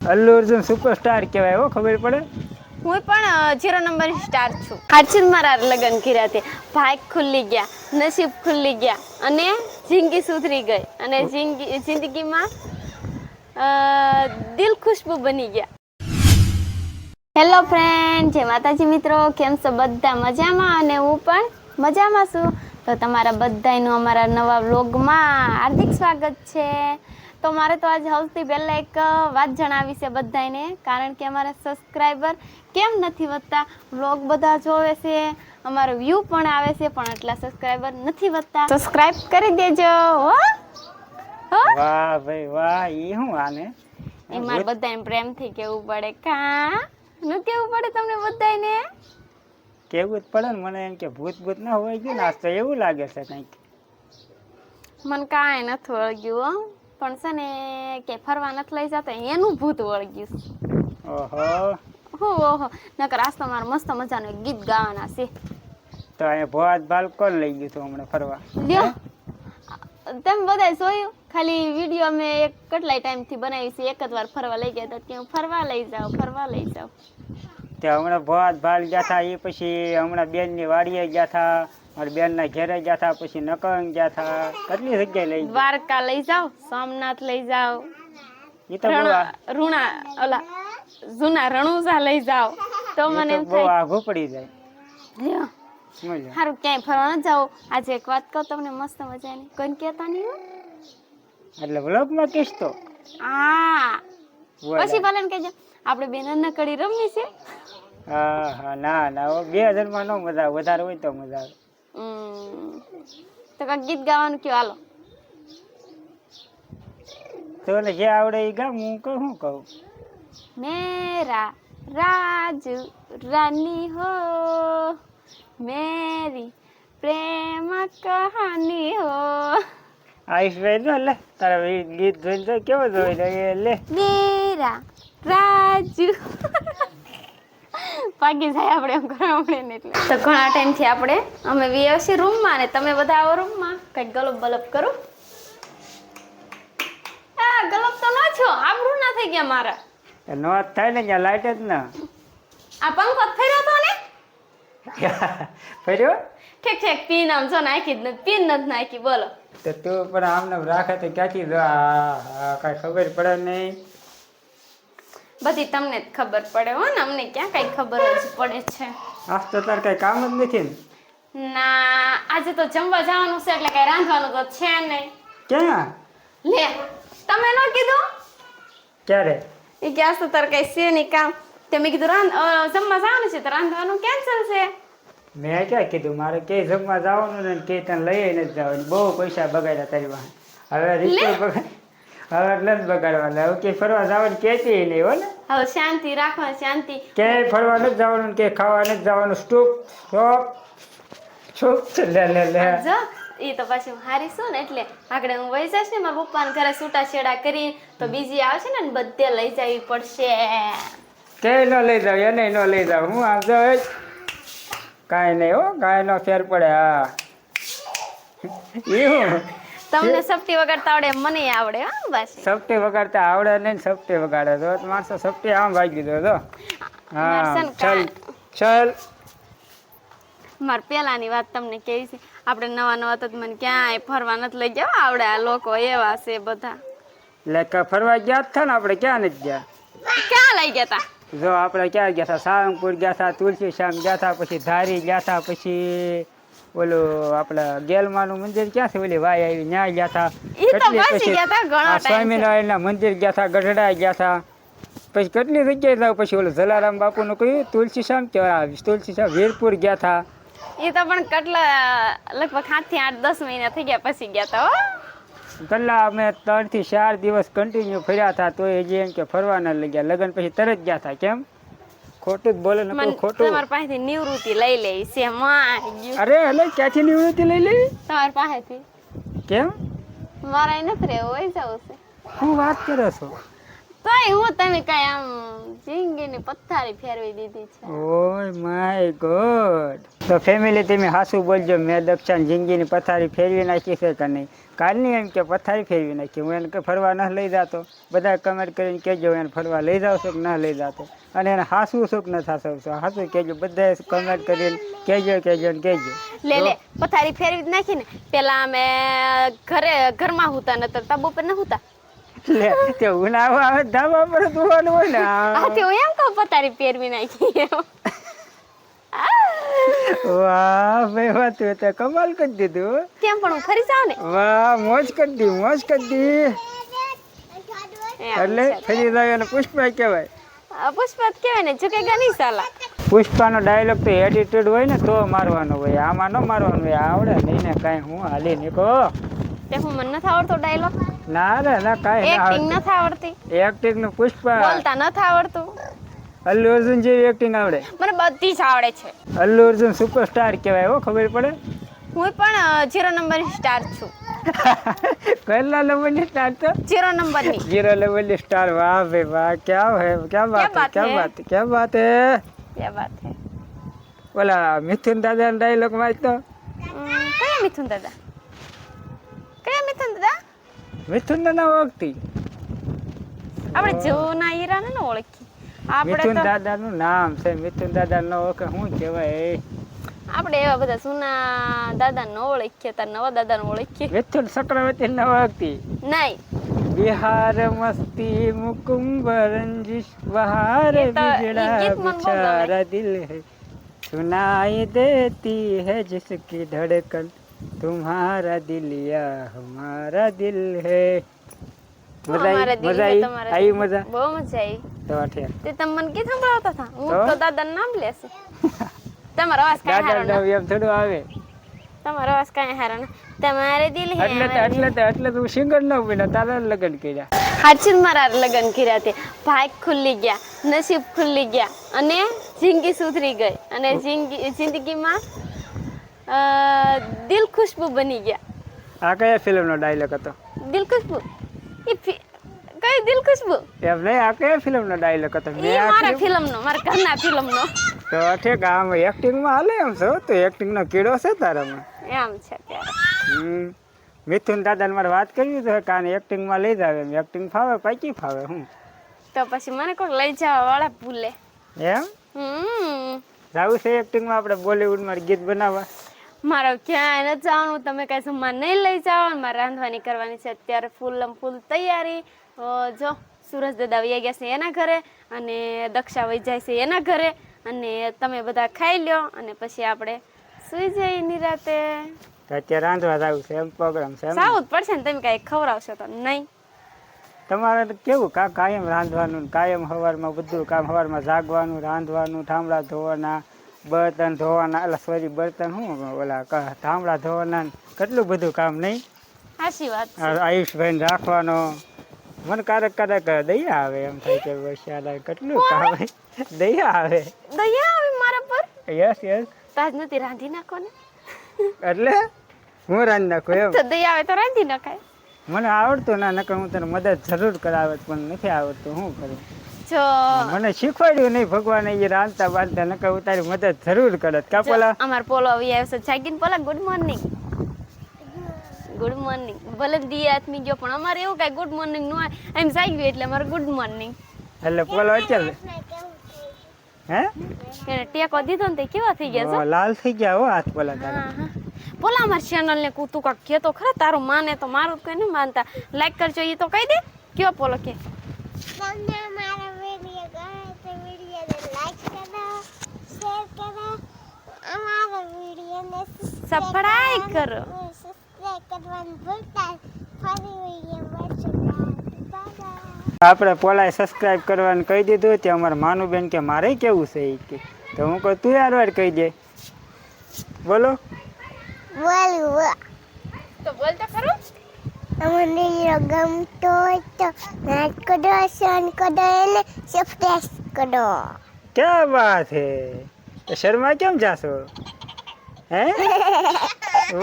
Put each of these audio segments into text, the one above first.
Allu Arjun superstar કહેવાય હો, ખબર પડે? હું પણ 0 નંબર સ્ટાર છું. હાચું મારા લગ્ન કર્યા તે ભાગ ખુલ્લી ગયા, નસીબ ખુલ્લી ગયા અને જિંદગી સુધરી ગઈ અને જિંદગીમાં દિલ ખુશ્બુ બની ગયા. હેલો ફ્રેન્ડ, જય માતાજી મિત્રો, કેમ છો બધા? મજામાં? અને હું પણ મજામાં છું. તો તમારા બધાનું અમારા નવા વ્લોગમાં હાર્દિક સ્વાગત છે. તો મારે તો આજે સૌથી પહેલાં એક વાત જણાવી છે બધાને, કારણ કે અમારા સબસ્ક્રાઈબર કેમ નથી વધતા. વ્લોગ બધા જોવે છે, અમારો વ્યૂ પણ આવે છે, પણ એટલા સબસ્ક્રાઈબર નથી વધતા. સબસ્ક્રાઈબ કરી દેજો હો. વાહ ભાઈ વાહ, ઈ હું આને એ મારે બધાને પ્રેમથી કેવું પડે. કા ન કેવું પડે તમને બધાને? કેવું જ પડે ને. મને એમ કે ભૂત ના હોય ગયું ને, આજ તો એવું લાગે છે કંઈક. મને કાંઈ નથી વળગ્યું હો, પણ છે ને કે ફરવા નથી લઈ જતા એનું ભૂત વળગ્યું. ઓહો ઓહો, નકર આજ તો મારે મસ્ત મજાનું એક ગીત ગાવાના છે. તો અહીંયા ભોજ બાલકોન લઈ ગયું હતું હમણાં ફરવા. લ્યો, તમે બધા જોયું? ખાલી વિડીયો અમે એક કેટલાય ટાઈમથી બનાવી છે, એક જ વાર ફરવા લઈ ગયા હતા. ત્યાં ફરવા લઈ જાઓ, ફરવા લઈ જાઓ. તે હમણાં ભોજ બાલ ગયા હતા, એ પછી હમણાં બેનની વાડીએ ગયા હતા, મારી બેનના ઘેરે ગયા હતા, પછી નકંગ ગયા હતા. કેટલી જગ્યાએ લઈ ગયા. દ્વારકા લઈ જાઓ, સોમનાથ લઈ જાઓ, એ તો રૂણા ઓલા જૂના રણુજા લઈ જાઓ. તો મને એમ બહુ થાય આઘું પડી જાય. લ્યો, સારું ક્યાંય ફરવા ન જાઓ. આજે એક વાત કહું તમને મસ્ત મજાની, કોઈને કહેતા નહીં હો. એટલે વ્લોગમાં કહીશ તો પછી ભલે ને કહેજો આપણે બે નાનકડી રમવી છે. હા હા, ના ના, 2 જણમાં નો મજા આવે, વધારે હોય તો મજા આવે. તો કાંઈક ગીત ગાવાનું કયો, હાલો. તો જે આવડે એ ગામ, હું શું કહું? મેરા રાજુ રાની હો, મેરી પ્રેમ કહાની હો. આયુષભાઈ નો લે, તારા ગીત જોઈને તો કેવો જોઈ લે. મેરા રાજુ પાકી જાય આપણે એમ કરવા ને. એટલે તો ઘણા ટાઈમથી આપણે અમે વીએ રૂમમાં, ને તમે બધા આવો રૂમમાં, કંઈક ગલપ બલપ કરો. ગલપ તો ન છો, આબરૂ ના થઈ ગયા મારા. નો થાય ને, ત્યાં લાઈટ જ ના. આ પંખો ફેર્યો તો ને? ફર્યો? ઠીક પીન આમ જો નાખી જ નથી, પીન નથી નાખી. બોલો તો તું પણ આમને રાખે તો ક્યાંથી કઈ ખબર પડે નહીં. બધી તમને જ ખબર પડે હો ને, અમને ક્યાં કઈ ખબર જ પડે છે. આજ તો તાર કઈ કામ જ નથી ને? ના, આજે તો જમવા જવાનું છે, એટલે કઈ રાંધવાનું તો છે નહીં. ક્યાં? લે, તમે ન કીધું? ક્યારે? એ કે આજ તો તાર કઈ છે નહીં કામ. તે મેં કીધું જમવા જવાનું છે તો રાંધવાનું કેન્સલ છે. મેં ક્યાં કીધું? મારે કે જમવા જવાનું ને કે તને લઈ નથી જવાનું. બહુ પૈસા બગાડ્યા તારી પાસે. હવે રીતો બગાડ, હવે નથી બગાડવાના. હવે કે ફરવા જવાનું કેતી નહીં હો ને. હવે શાંતિ રાખવા, શાંતિ. ક્યાંય ફરવા નથી જવાનું, કે ખાવા નથી જવાનું. સ્ટોપ લે. જો એ તો પાછી હું હારી છું ને, એટલે આગળ હું વહી જઈશ ને મારા પપ્પાને ઘરે છૂટા છેડા કરી, તો બીજી આવશે ને બધે લઈ જવી પડશે. કે ન લઈ જાવ, એને ન લઈ જાવ. હું આમ જાવ કાંઈ નહીં હો, કાંઈ નો ફેર પડે. હા, એવું તમને સપટી વગાડતા આવડે, મને આવડે. હા, બસ સપટી વગાડતા આવડે નહીં ને સપટી વગાડે તો માણસો સપટી આમ વાગી દો તો. હા, ચાલ. મારે પેલાની વાત તમને કેવી છે. આપણે નવા તો મને ક્યાંય ફરવા નથી લઈ ગયા. આવડે આ લોકો એવા છે બધા. એટલે ફરવા ગયા જ था ને આપણે? ક્યાં નથી ગયા? ક્યાં લઈ ગયા તા? જો આપણે ક્યાં ગયા હતા? સાળંગપુર ગયા હતા, તુલસી શ્યામ ગયા હતા, પછી ધારી ગયા હતા, પછી ઓલું આપણે ગેલમાનું મંદિર ક્યાં છે, ઓલી વાય આવી ત્યાં ગયા હતા. પછી સ્વામિનારાયણના મંદિર ગયા હતા, ગઢડા ગયા હતા, પછી કેટલી જગ્યાએ જાવ. પછી ઓલું જલારામ બાપુનું કહ્યું તુલસી શ્યામ, તુલસી શ્યામ વીરપુર ગયા હતા. એ તો પણ કેટલા લગભગ 7 થી 8 10 મહિના થઈ ગયા પછી ગયા હતા. કેટલા અમે 3 થી 4 દિવસ કન્ટિન્યુ ફર્યા હતા, તો એ જે એમ કે ફરવાના લઈ ગયા. લગ્ન પછી તરત ગયા હતા. કેમ ખોટું જ બોલે ને? ખોટું. તમારી પાસેથી નિવૃત્તિ લઈ લેવી છે. અરે એટલે ક્યાંથી નિવૃત્તિ લઈ લેવી? તમારી પાસેથી. કેમ? મારા નથી રહેવું, હોય જવું છે. શું વાત કરો છો? તોય હું તમે કઈ આમ જિંદગી ની પથારી ફેરવી દીધી છે. ઓય માય ગોડ. તો ફેમિલી તમે હાસુ બોલજો, મેં દક્ષાની જિંદગીની પથારી ફેરવી નાખી છે કે નહીં? કાલની એમ કે પથારી ફેરવી નાખી, હું એને ફરવા ન લઈ જતો. બધા કમેન્ટ કરીને કહેજો એને ફરવા લઈ જાવ છો કે ના લઈ જતો, અને એને હાસવું છો કે ન હાસવ છો, હાસું કહેજો. બધા કમેન્ટ કરીને કહેજો ને કહેજો. લે પથારી ફેરવી જ નાખી ને. પેલા અમે ઘરમાં હુતા નતર તાબુ પર ન હુતા. લે તે ઉનાળો આવે ધાબા પર ધોવાનું હોય ને. આથી હું એમ કહું પથારી ફેરવી નાખી. વાહ ભાઈ વાહ, તું તો કમાલ કરી દીધું. કેમ પણ હું ફરી જાવ ને. વાહ મોજ કરી દી, મોજ કરી દી. એટલે ફરી જાય એને પુષ્પા કહેવાય. પુષ્પા કહેવાય ને, ઝુકેગા નહીં સાલા. પુષ્પાનો ડાયલોગ તો એટીટ્યુડ હોય ને તો મારવાનો હોય, આમાં ન મારવાનું હોય. આવડે નહીં ને કાંઈ, હું હાલી નીકો. તે હું મને નથી આવડતો ડાયલોગ. ના રે ના, કાંઈ એક્ટિંગ નથી આવડતી. એક્ટિંગ નું પુષ્પા બોલતા નથી આવડતું. અલ્લુ અર્જુન જેવી એક્ટિંગ આવડે. મને બધી જ આવડે છે. અલ્લુ અર્જુન સુપરસ્ટાર કહેવાય હો, ખબર પડે. હું પણ 0 નંબરની સ્ટાર છું. પહેલા લેવલની સ્ટાર તો 0 નંબરની. 0 લેવલની સ્ટાર. વાહ ભાઈ વાહ, क्या बात है. क्या बात है. ઓલા મિથુન દાદા ડાયલોગ વાંચતો. કયા મિથુન દાદા? મિથુન ના ઓળખતી. આપણે જૂના હીરાને ન ઓળખી. મિથુન આપણે દાદા નું નામ છે, મિથુન દાદા નો ઓળખે શું કહેવાય? આપણે એવા બધા જૂના દાદા ન ઓળખીએ, તાર નવા દાદા ને ઓળખીએ. મિથુન ચક્રવર્તી ના ઓળખતી. નહીં. बिहार मस्ती मुकुम्ब रंजिश बहार बिगड़ा बेचारा दिल है सुनाई देती है जिसकी धड़कन तुम्हारा दिल या हमारा दिल है. મજા આવી? બહુ મજા આવી. તો અઠે તે તમે મને કી સંભળાવતા હતા? હું તો દાદાનું નામ લેશે. તમારો અવાજ કાંઈ હારો દાદા એમ થોડું આવે. તમારો અવાજ કાંઈ હારો ન. તમારે દિલ હે. એટલે તું સિંગર ન બન્યો, તારા લગ્ન કર્યા. હાચી મારા લગ્ન કર્યા તે. ભાગ ખુલ્લી ગયા, નસીબ ખુલ્લી ગયા, અને જિંદગી સુધરી ગઈ, અને જિંદગીમાં દિલ ખુશ્બુ બની ગયા. આ કયા ફિલ્મ નો ડાયલોગ હતો? દિલ ખુશ્બુ. કઈ દિલ ખુશ્બુ? એમ નહીં, આ કયા ફિલ્મ નો ડાયલોગ હતો? મારા ફિલ્મનો, મારા ઘરના ફિલ્મનો. તો ઠીક, આમ એક્ટિંગમાં હાલે એમ છો તો એક્ટિંગ નો કીડો છે તારામાં. એમ છે ત્યારે. મિથુન દાદાને મારે વાત કરવી તો કાને એક્ટિંગમાં લઈ જાવ. એમ એક્ટિંગ ફાવે, પાકી ફાવે. હું તો પછી મને કોઈક લઈ જવા વાળા ભૂલે. એમ જાવું છે એક્ટિંગમાં આપણે બોલીવુડમાં ગીત બનાવવા? મારે ક્યાંય નથી જવાનું. તમે કઈ સમાન નહીં લઈ જાઓ. મારે રાંધવાની કરવાની છે અત્યારે ફૂલ તૈયારી. જો સુરજ દાદા વૈયા ગયા છે એના ઘરે, અને દક્ષા વહી જાય છે એના ઘરે, અને તમે બધા ખાઈ લ્યો, અને પછી આપણે સુઈ જઈએ નિરાતે. અત્યારે રાંધવા જવું છે એમ પ્રોગ્રામ છે? સાવું જ પડશે ને. તમે કાંઈ ખવડાવશો તો નહીં? તમારે તો કેવું કાયમ રાંધવાનું, કાયમ સવારમાં બધું કામ, સવારમાં જાગવાનું, રાંધવાનું, ઠામડા ધોવાના, બર્તન ધોવાના, એટલે સોરી બર્તન શું ઓલા ઠામડા ધોવાના, કેટલું બધું કામ નહીં? સાચી વાત. આયુષભાઈ રાખવાનો. મને ક્યારેક દયા આવે, એમ થાય કે વૈશાલા કેટલું કામ. દયા આવે મારા પર. યસ તાજ નથી રાંધી નાખો ને. એટલે હું રાંધી નાખું એમ? તો દયા આવે તો રાંધી નખાય. મને આવડતું ના, નકર હું તને મદદ જરૂર કરાવે, પણ નથી આવડતું. શું કરું? જો મને શીખવાડ્યું નહીં ભગવાન એ રાંધતા બાંધતા, નકર હું તારી મદદ જરૂર કરત. કા પોલા અમાર પોલો આવી આવ્યો છે જાગીને. પોલા ગુડ મોર્નિંગ. Good morning. ભલે દિયા આથમી ગયો, પણ અમારે એવું કઈ ગુડ મોર્નિંગ નો એમ જાગ્યું એટલે અમારે ગુડ મોર્નિંગ. એટલે પોલો અત્યારે હે એને ટેકો દીધો ને તે કેવા થઈ ગયા છે? લાલ થઈ ગયા હો હાથ પોલા તારા. પોલા અમાર ચેનલ ને તું કાક કે તો ખરા. તારું માને તો મારું કઈ નહીં માનતા. લાઈક કરજો એ તો કહી દે. કયો પોલો કે તમને મારા વિડિયો ગમે તો વિડિયોને લાઈક કરો, શેર કરો, અમારા વિડિયોને સબસ્ક્રાઇબ કરો. સબસ્ક્રાઇબ કરવાનું ભૂલતા ફરી વિડિયો મળશે. બાય. આપણે પોલાએ સબસ્ક્રાઇબ કરવાનું કહી દીધું. તે અમારા માનુબેન કે મારે કેવું છે એ કે, તો હું કહું તું યાર કહી દે. બોલો તો બોલ તો ખરું. અમને ગમતો હોય તો લાઈક કરો, શેર કરો અને સબસ્ક્રાઇબ કરો. ક્યાં વાત હે? શર્મા કેમ જાશો? હે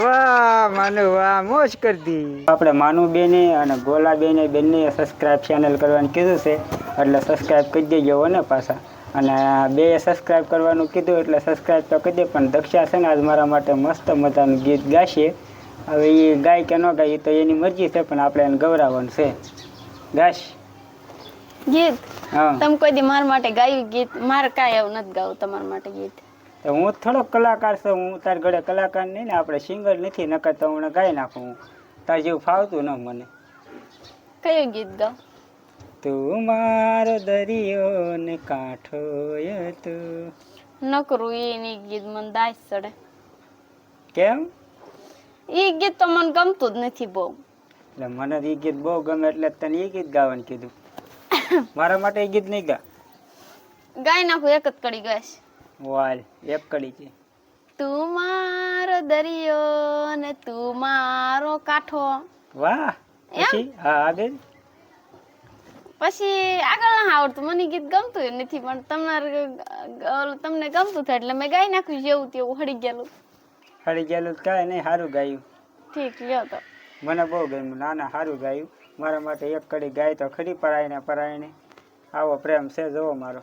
વાહ માનુ વાહ, મોજ કરી દી. આપણે માનુબેને અને ગોલાબેને બંને સબસ્ક્રાઇબ ચેનલ કરવાનું કીધું છે, એટલે સબસ્ક્રાઇબ કરી દેજો ને પાછા. અને બે સબસ્ક્રાઈબ કરવાનું કીધું એટલે સબસ્ક્રાઈબ તો કરી દે. પણ દક્ષા છે ને આજ મારા માટે મસ્ત મજાનું ગીત ગાશે. હવે એ ગાય કે ન ગાય એ તો એની મરજી છે, પણ આપણે એને ગૌરાવવાનું છે. ગાશ ગીત હા. તમે કોઈ દી મારા માટે ગાયું ગીત? મારે કાંઈ એવું નથી ગાવું તમારા માટે ગીત. તો હું થોડોક કલાકાર છું, હું તાર ઘરે કલાકાર નહીં ને, આપણે સિંગર નથી, નકર તો હું ગાઈ નાખું. હું તાર જેવું ફાવતું ન મને. કયું ગીત ગાવ? તું મારો દરિયો ને કાંઠો તું. નકરું એની ગીત મને દાસ ચડે. કેમ? એ ગીત તો મને ગમતું જ નથી બહુ. એટલે મને એ ગીત બહુ ગમે એટલે તને એ ગીત ગાવાનું કીધું. મારા માટે એ ગીત નહીં ગા. ગાઈ નાખું, એક જ કડી ગાઈશ. વાલ એક કડી છે. તું મારો દરિયો ને તું મારો કાંઠો. વાહ. પછી હા બેન. પછી આગળ ના આવડતું, મને ગીત ગમતું નથી, પણ તમને ગમતું થાય એટલે મેં ગાઈ નાખ્યું. જેવું તેવું હળી ગયેલું. હળી ગયેલું કાંઈ નહીં, સારું ગાયું. ઠીક લ્યો તો. મને બહુ ગમ્યું. નાના સારું ગાયું. મારા માટે એક કડી ગાય તો ખરી પરાયને આવો પ્રેમ છે જોવો મારો.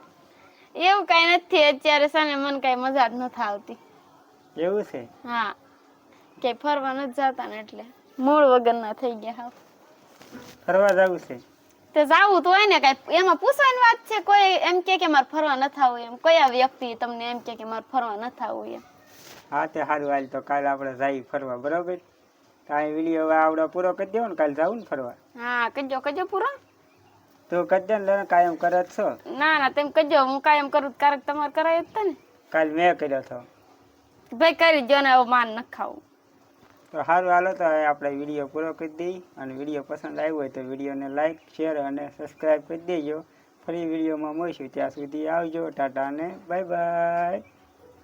એવું કઈ નથી અત્યારે છે ને, મને કઈ મજા જ નથી આવતી. એવું છે? હા, ક્યાંય ફરવા નથી જતા ને એટલે મૂળ વગર ના થઈ ગયા. હા, ફરવા જવું છે તે જાવું તો હોય ને, કઈ એમાં પૂછવાની વાત છે? કોઈ એમ કે મારે ફરવા નથી આવવું એમ? કયા વ્યક્તિ તમને એમ કે મારે ફરવા નથી આવવું એમ? હા તે સારું હાલ, તો કાલે આપણે જઈએ ફરવા, બરોબર? કાંઈ વિડીયો આવડો પૂરો કરી દેવો ને, કાલે જવું ને ફરવા. હા કજો પૂરો. તું કરી દે ને, કાયમ કરે જ છો. ના તેમ કજો, હું કાયમ કરું ક્યારેક તમારે કરાય જ ને. કાલ મેં કર્યો હતો. ભાઈ કરી જો ને, હવે માન ન ખાવું. તો સારું હાલો, તો આપણે વિડીયો પૂરો કરી દઈએ. અને વિડીયો પસંદ આવ્યો હોય તો વિડીયોને લાઈક, શેર અને સબસ્ક્રાઈબ કરી દેજો. ફરી વિડીયોમાં મળીશું, ત્યાં સુધી આવજો. ટાટા અને બાય બાય.